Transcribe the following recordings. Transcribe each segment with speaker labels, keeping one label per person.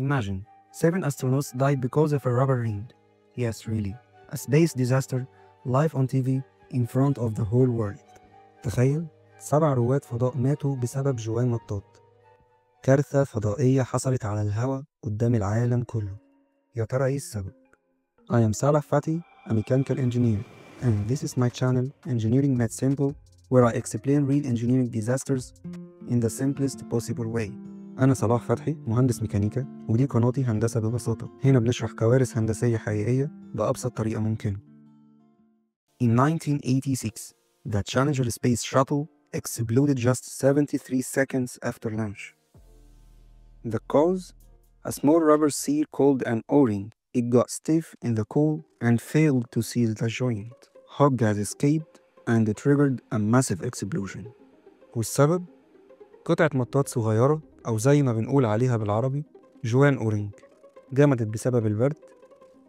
Speaker 1: Imagine, 7 astronauts died because of a rubber ring. Yes, really. A space disaster, live on TV, in front of the whole world. تخيل 7 رواد فضاء ماتوا بسبب جوان مطاط. كارثة فضائية حصلت على الهواء قدام العالم كله. يا ترى ايه السبب؟ I am Salah Fatty, a mechanical engineer, and this is my channel, Engineering Made Simple, where I explain real engineering disasters in the simplest possible way. أنا صلاح فتحي مهندس ميكانيكا، ودي قناتي هندسة ببساطة. هنا بنشرح كوارث هندسية حقيقية بأبسط طريقة ممكنة. In 1986, the Challenger space shuttle exploded just 73 seconds after launch. The cause? A small rubber seal called an O-ring. It got stiff in the core and failed to seal the joint. Hot gas escaped and it triggered a massive explosion. والسبب؟ قطعة مطاط صغيرة أو زي ما بنقول عليها بالعربي جوان أورينج جمدت بسبب البرد،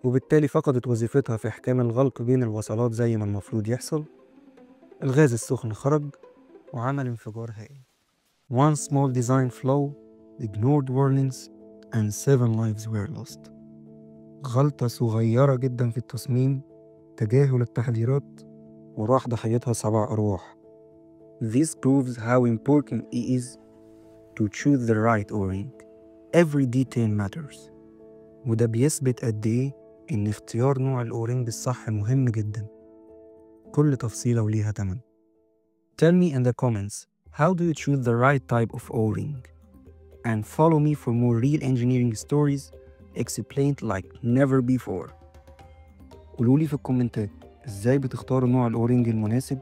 Speaker 1: وبالتالي فقدت وظيفتها في إحكام الغلق بين الوصلات زي ما المفروض يحصل. الغاز السخن خرج وعمل انفجار هائل. One small design flaw, ignored warnings, and 7 lives were lost. غلطة صغيرة جدا في التصميم، تجاهل التحذيرات، وراح ضحيتها 7 أرواح. This proves how important it is to choose the right O-ring. Every detail matters. وده بيثبت قد إيه إن اختيار نوع الأورينج الصح مهم جدا. كل تفصيلة وليها تمن. Tell me in the comments, how do you choose the right type of O-ring? And follow me for more real engineering stories explained like never before. قولولي في الكومنتات إزاي بتختاروا نوع الأورينج المناسب،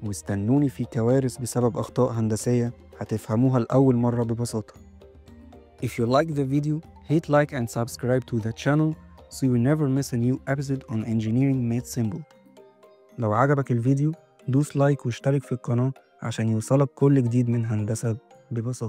Speaker 1: واستنوني في كوارث بسبب أخطاء هندسية هتفهموها لأول مرة ببساطة. If you like the video, hit like and subscribe to the channel so you never miss a new episode on Engineering Made Simple. لو عجبك الفيديو دوس لايك واشترك في القناة عشان يوصلك كل جديد من هندسة ببساطة.